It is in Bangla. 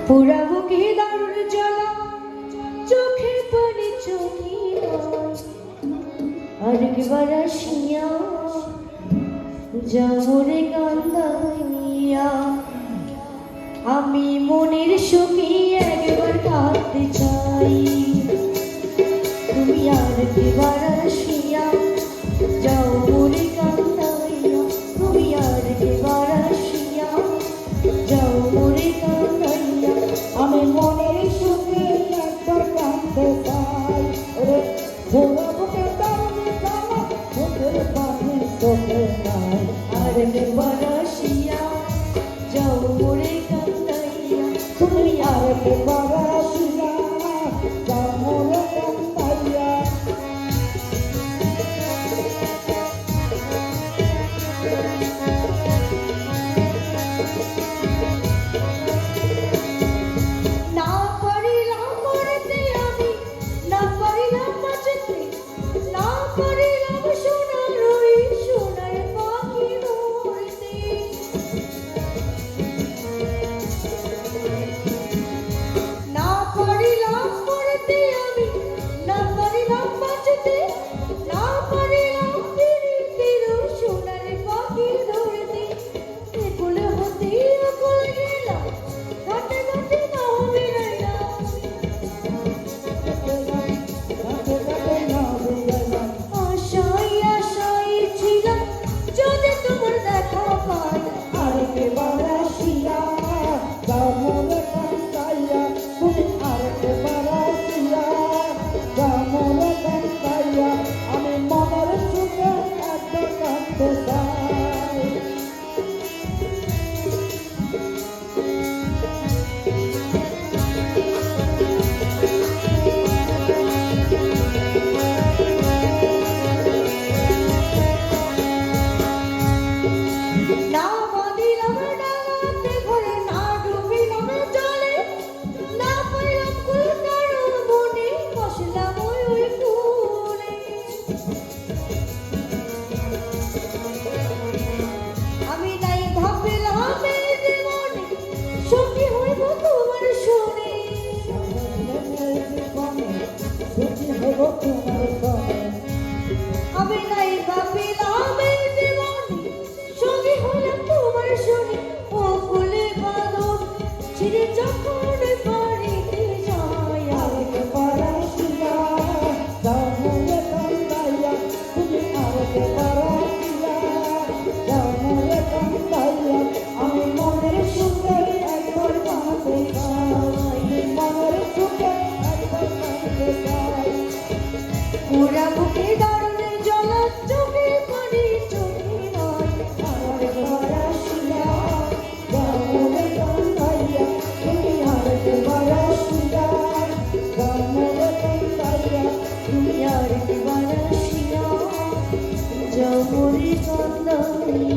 পুরা বুকে দারুণ জ্বালা, চোখের পানি চোখে আরেকবার আসিয়া যামরে কান্দাইয়া। আমি মনের সুখে একবার কাঁদতে চাই, তুমি আরেকবার আসিয়া যাও মোরে কান্দাইয়া। তুমি আরেকবার আসিয়া যাও মোরে কান্দাইয়া। আমি মনের সুখে একবার কাঁদতে চাই, পুরা বুকে দারুণ জ্বালা, চোখের পানি চোখে নাই। আরেকবার আসিয়া যাও মোরে কান্দাইয়া। তুমি আরেকবার আসিয়া যাও মোরে কান্দাইয়া। না পারিলাম মরতে আমি, না পারিলাম বাঁচতে, না পারিলাম সোনার ওই সোনার পাখি ধরতে। না পারিলাম মরতে আমি, না পারিলাম বাঁচতে, না পারিলাম ফিরিতে সোনার পাখি ধরতে। একুল হতে অকুল গেলাম, ঘাটে ঘাটে নাও বেড়াইলাম, আশায় আশায় ছিলাম যদি তোমার দেখা পাই। আরেকবার আসিয়া যাও মোরে কান্দাইয়া। তুমি আরেকবার আসিয়া যাও মোরে কান্দাইয়া। আমি মনের সুখে একবার কাঁদতে চাই। না বাঁধিলাম ডাঙাতে ঘরে, না ডুবিলাম জলে, না পাইলাম কুল কারোর মনে, বসলাম ওই ফুলে। আমি নাই ভাবলাম এই জীবনে সঙ্গী হইব তোমার শুনে। আমি নাই ভাবিলাম এই জীবনে সঙ্গী হইলাম তোমার শুনে। ও কুলে বাঁধন ছিঁড়ে যখন বাড়িতে যাই। আরেকবার আসিয়া যাও মোরে কান্দাইয়া। তুমি আরেকবার আসিয়া যাও মোরে কান্দাইয়া। আমি মনের সুখে একবার কাঁদতে চাই, মনের সুখে একবার কাঁদতে চাই। পুরা বুকে দারুণ জ্বালা, চোখে পানি চোখে নাই। আরেকবার আসিয়া যাও মোরে কান্দাইয়া। তুমি আরেকবার আসিয়া যাও মোরে কান্দাইয়া। তুমি আরেকবার আসিয়া যাও মোরে কান্দাইয়া।